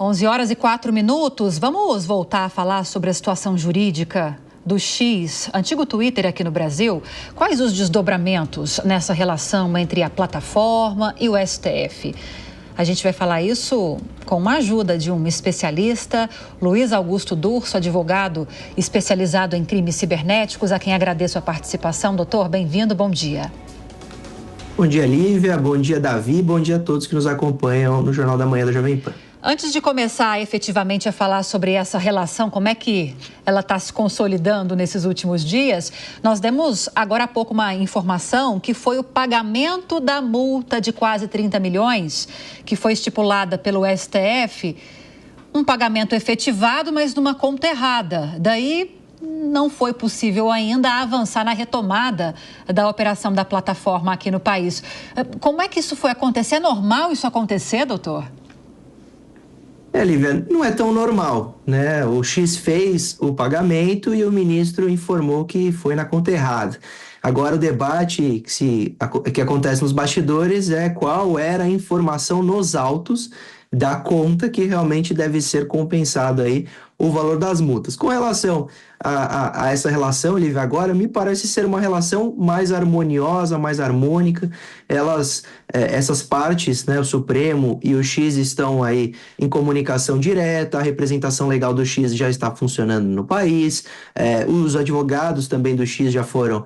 11h04. Vamos voltar a falar sobre a situação jurídica do X, antigo Twitter aqui no Brasil. Quais os desdobramentos nessa relação entre a plataforma e o STF? A gente vai falar isso com a ajuda de um especialista, Luiz Augusto Durso, advogado especializado em crimes cibernéticos, a quem agradeço a participação. Doutor, bem-vindo, bom dia. Bom dia, Lívia, bom dia, Davi, bom dia a todos que nos acompanham no Jornal da Manhã da Jovem Pan. Antes de começar efetivamente a falar sobre essa relação, como é que ela está se consolidando nesses últimos dias, nós demos agora há pouco uma informação que foi o pagamento da multa de quase 30 milhões, que foi estipulada pelo STF, um pagamento efetivado, mas numa conta errada. Daí não foi possível ainda avançar na retomada da operação da plataforma aqui no país. Como é que isso foi acontecer? É normal isso acontecer, doutor? Lívia, não é tão normal, né? O X fez o pagamento e o ministro informou que foi na conta errada. Agora o debate que acontece nos bastidores é qual era a informação nos autos da conta que realmente deve ser compensado aí o valor das multas. Com relação a essa relação, Lívia, agora me parece ser uma relação mais harmoniosa, mais harmônica. Essas partes, né, o Supremo e o X estão aí em comunicação direta, a representação legal do X já está funcionando no país, os advogados também do X já foram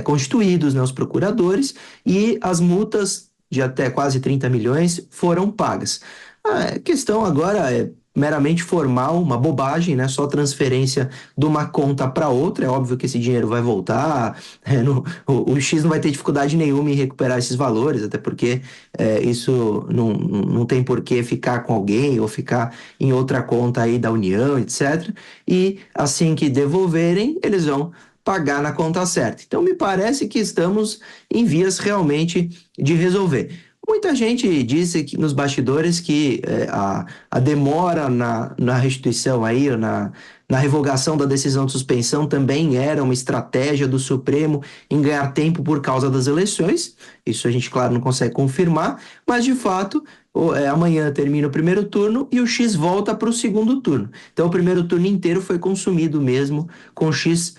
constituídos, né, os procuradores, e as multas de até quase 30 milhões foram pagas. A questão agora é meramente formal, uma bobagem, né? Só transferência de uma conta para outra. É óbvio que esse dinheiro vai voltar. O X não vai ter dificuldade nenhuma em recuperar esses valores, até porque isso não tem por que ficar com alguém ou ficar em outra conta aí da União, etc. E assim que devolverem, eles vão pagar na conta certa. Então, me parece que estamos em vias realmente de resolver. Muita gente disse que, nos bastidores que a demora na restituição aí, na revogação da decisão de suspensão também era uma estratégia do Supremo em ganhar tempo por causa das eleições. Isso a gente, claro, não consegue confirmar, mas de fato amanhã termina o primeiro turno e o X volta para o segundo turno. Então o primeiro turno inteiro foi consumido mesmo com o X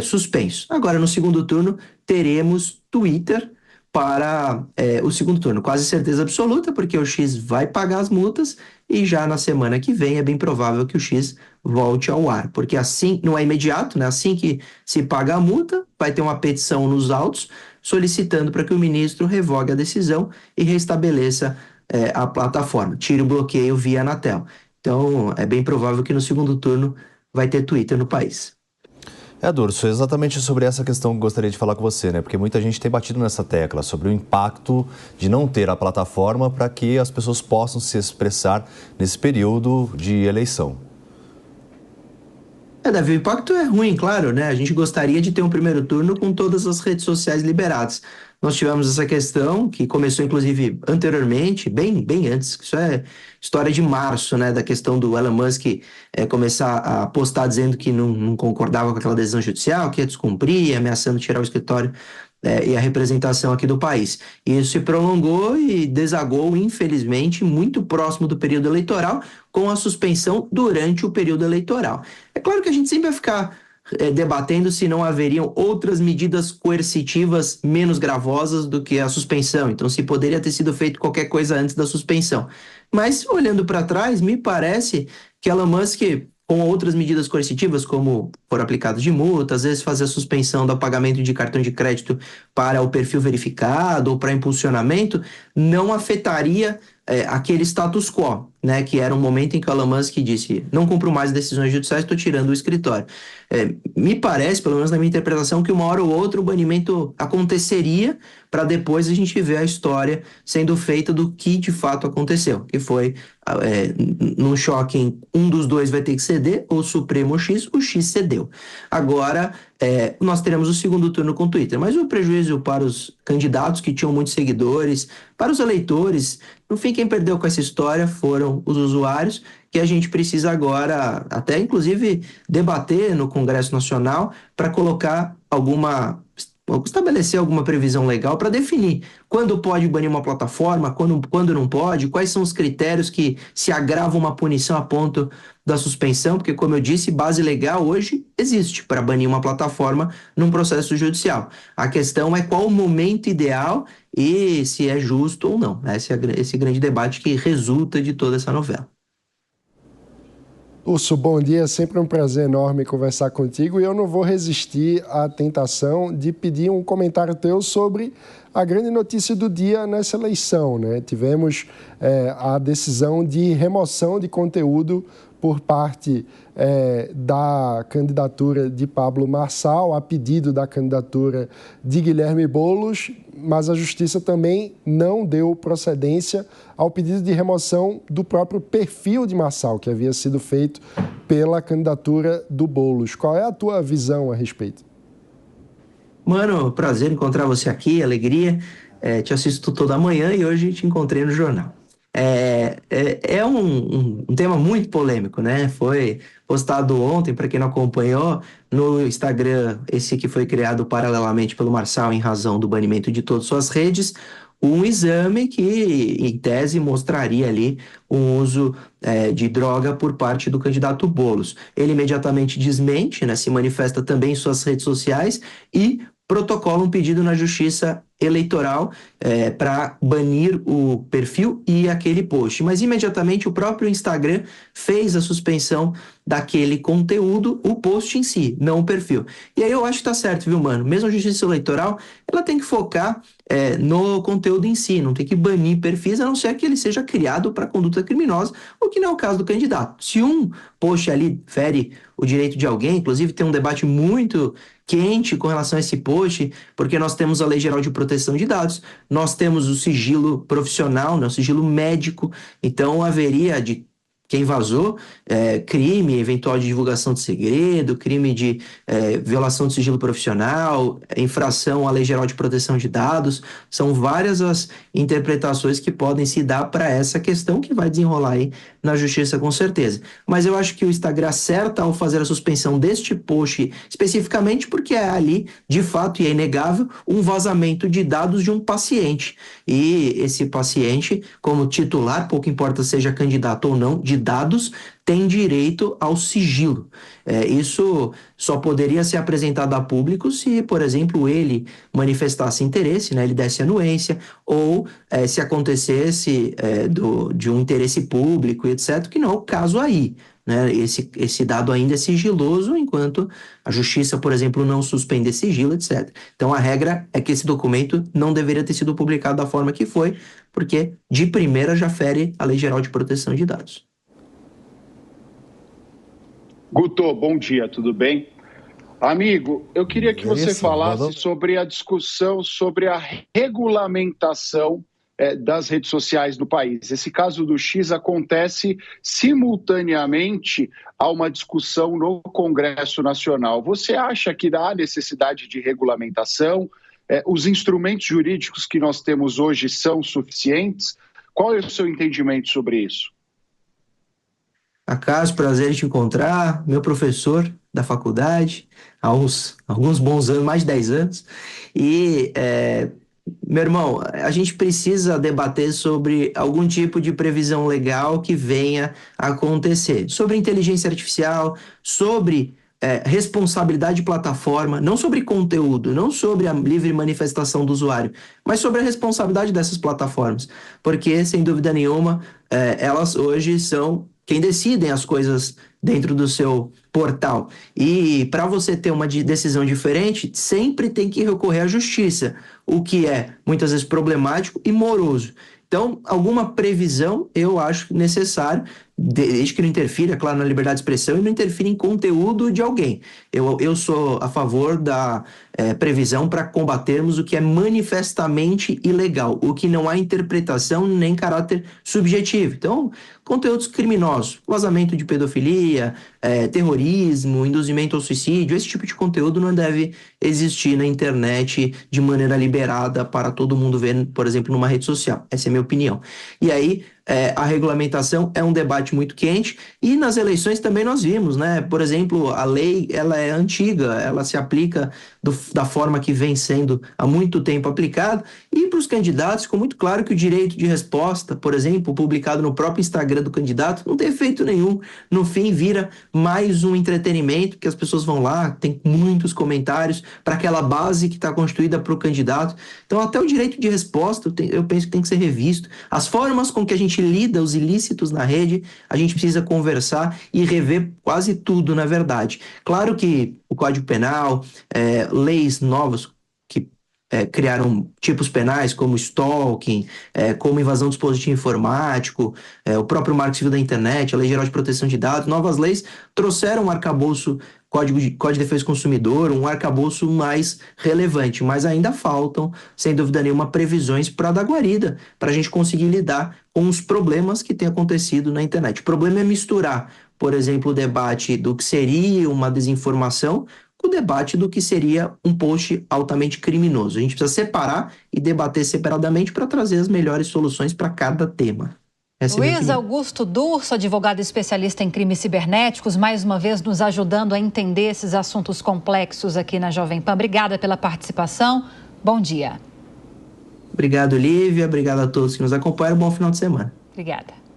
suspenso. Agora no segundo turno teremos Twitter para o segundo turno. Quase certeza absoluta, porque o X vai pagar as multas e já na semana que vem é bem provável que o X volte ao ar. Porque assim, não é imediato, né? Assim que se paga a multa, vai ter uma petição nos autos solicitando para que o ministro revogue a decisão e restabeleça a plataforma. Tire o bloqueio via Anatel. Então, é bem provável que no segundo turno vai ter Twitter no país. Durso, exatamente sobre essa questão que gostaria de falar com você, né? Porque muita gente tem batido nessa tecla sobre o impacto de não ter a plataforma para que as pessoas possam se expressar nesse período de eleição. Davi, o impacto é ruim, claro, né? A gente gostaria de ter um primeiro turno com todas as redes sociais liberadas. Nós tivemos essa questão que começou, inclusive, anteriormente, bem antes. Isso é história de março, né? Da questão do Elon Musk começar a postar dizendo que não concordava com aquela decisão judicial, que ia descumprir, ameaçando tirar o escritório e a representação aqui do país. E isso se prolongou e desagou, infelizmente, muito próximo do período eleitoral, com a suspensão durante o período eleitoral. É claro que a gente sempre vai ficar debatendo se não haveriam outras medidas coercitivas menos gravosas do que a suspensão. Então, se poderia ter sido feito qualquer coisa antes da suspensão. Mas, olhando para trás, me parece que Elon Musk, com outras medidas coercitivas, como for aplicado de multa, às vezes fazer a suspensão do pagamento de cartão de crédito para o perfil verificado ou para impulsionamento, não afetaria aquele status quo, né, que era um momento em que o Elon Musk disse: não cumpro mais decisões judiciais, estou tirando o escritório. Me parece, pelo menos na minha interpretação, que uma hora ou outra o banimento aconteceria para depois a gente ver a história sendo feita do que de fato aconteceu, que foi num choque em um dos dois vai ter que ceder, ou o Supremo ou o X cedeu. Agora, nós teremos o segundo turno com o Twitter, mas o prejuízo para os candidatos que tinham muitos seguidores, para os eleitores, no fim, quem perdeu com essa história foram os usuários, que a gente precisa agora, até inclusive, debater no Congresso Nacional para colocar alguma estabelecer alguma previsão legal para definir quando pode banir uma plataforma, quando não pode, quais são os critérios que se agrava uma punição a ponto da suspensão, porque, como eu disse, base legal hoje existe para banir uma plataforma num processo judicial. A questão é qual o momento ideal e se é justo ou não. Esse grande debate que resulta de toda essa novela. Urso, bom dia, é sempre um prazer enorme conversar contigo e eu não vou resistir à tentação de pedir um comentário teu sobre a grande notícia do dia nessa eleição, né? Tivemos a decisão de remoção de conteúdo por parte da candidatura de Pablo Marçal, a pedido da candidatura de Guilherme Boulos, mas a Justiça também não deu procedência ao pedido de remoção do próprio perfil de Marçal, que havia sido feito pela candidatura do Boulos. Qual é a tua visão a respeito? Mano, prazer encontrar você aqui, alegria. Te assisto toda manhã e hoje te encontrei no jornal. É um tema muito polêmico, né? Foi postado ontem, para quem não acompanhou, no Instagram, esse que foi criado paralelamente pelo Marçal em razão do banimento de todas suas redes, um exame que, em tese, mostraria ali um uso de droga por parte do candidato Boulos. Ele imediatamente desmente, né? Se manifesta também em suas redes sociais e protocola um pedido na Justiça Eleitoral para banir o perfil e aquele post. Mas imediatamente o próprio Instagram fez a suspensão daquele conteúdo, o post em si, não o perfil. E aí eu acho que tá certo, viu, mano? Mesmo a Justiça Eleitoral, ela tem que focar no conteúdo em si, não tem que banir perfis, a não ser que ele seja criado para conduta criminosa, o que não é o caso do candidato. Se um post ali fere o direito de alguém, inclusive tem um debate muito quente com relação a esse post, porque nós temos a Lei Geral de Proteção de Dados, nós temos o sigilo profissional, né, o sigilo médico, então haveria de quem vazou, crime eventual de divulgação de segredo, crime de violação do sigilo profissional, infração à Lei Geral de Proteção de Dados, são várias as interpretações que podem se dar para essa questão que vai desenrolar aí na Justiça com certeza. Mas eu acho que o Instagram acerta ao fazer a suspensão deste post especificamente porque é ali, de fato, e é inegável, um vazamento de dados de um paciente. E esse paciente, como titular, pouco importa seja candidato ou não, de dados, tem direito ao sigilo. Isso só poderia ser apresentado a público se, por exemplo, ele manifestasse interesse, né, ele desse anuência, ou se acontecesse de um interesse público, etc., que não é o caso aí. Né? Esse dado ainda é sigiloso, enquanto a Justiça, por exemplo, não suspende sigilo, etc. Então, a regra é que esse documento não deveria ter sido publicado da forma que foi, porque, de primeira, já fere a Lei Geral de Proteção de Dados. Guto, bom dia, tudo bem? Amigo, eu queria que você falasse sobre a discussão sobre a regulamentação das redes sociais no país. Esse caso do X acontece simultaneamente a uma discussão no Congresso Nacional. Você acha que há necessidade de regulamentação? Os instrumentos jurídicos que nós temos hoje são suficientes? Qual é o seu entendimento sobre isso? Acaso, prazer em te encontrar, meu professor da faculdade, há alguns bons anos, mais de 10 anos, e, meu irmão, a gente precisa debater sobre algum tipo de previsão legal que venha a acontecer, sobre inteligência artificial, sobre responsabilidade de plataforma, não sobre conteúdo, não sobre a livre manifestação do usuário, mas sobre a responsabilidade dessas plataformas, porque, sem dúvida nenhuma, elas hoje são quem decidem as coisas dentro do seu portal. E para você ter uma decisão diferente, sempre tem que recorrer à justiça, o que é muitas vezes problemático e moroso. Então, alguma previsão eu acho necessário, desde que não interfira, claro, na liberdade de expressão e não interfira em conteúdo de alguém. Eu sou a favor da previsão para combatermos o que é manifestamente ilegal, o que não há interpretação nem caráter subjetivo. Então, conteúdos criminosos, vazamento de pedofilia, terrorismo, induzimento ao suicídio, esse tipo de conteúdo não deve existir na internet de maneira liberada para todo mundo ver, por exemplo, numa rede social. Essa é a minha opinião. E aí, a regulamentação é um debate muito quente, e nas eleições também nós vimos, né? Por exemplo, a lei, ela é antiga, ela se aplica da forma que vem sendo há muito tempo aplicada, e para os candidatos ficou muito claro que o direito de resposta, por exemplo, publicado no próprio Instagram do candidato, não tem efeito nenhum. No fim, vira mais um entretenimento, que as pessoas vão lá, tem muitos comentários para aquela base que está constituída para o candidato. Então, até o direito de resposta, eu penso que tem que ser revisto. As formas com que a gente lida os ilícitos na rede, a gente precisa conversar e rever quase tudo, na verdade. Claro que o Código Penal, leis novas que criaram tipos penais como stalking, como invasão do dispositivo informático, o próprio Marco Civil da Internet, a Lei Geral de Proteção de Dados, novas leis trouxeram um arcabouço, Código de Defesa do Consumidor, um arcabouço mais relevante, mas ainda faltam, sem dúvida nenhuma, previsões para dar guarida, para a gente conseguir lidar com os problemas que têm acontecido na internet. O problema é misturar, por exemplo, o debate do que seria uma desinformação com o debate do que seria um post altamente criminoso. A gente precisa separar e debater separadamente para trazer as melhores soluções para cada tema. Luiz Augusto Durso, advogado especialista em crimes cibernéticos, mais uma vez nos ajudando a entender esses assuntos complexos aqui na Jovem Pan. Obrigada pela participação. Bom dia. Obrigado, Lívia. Obrigado a todos que nos acompanham. Bom final de semana. Obrigada.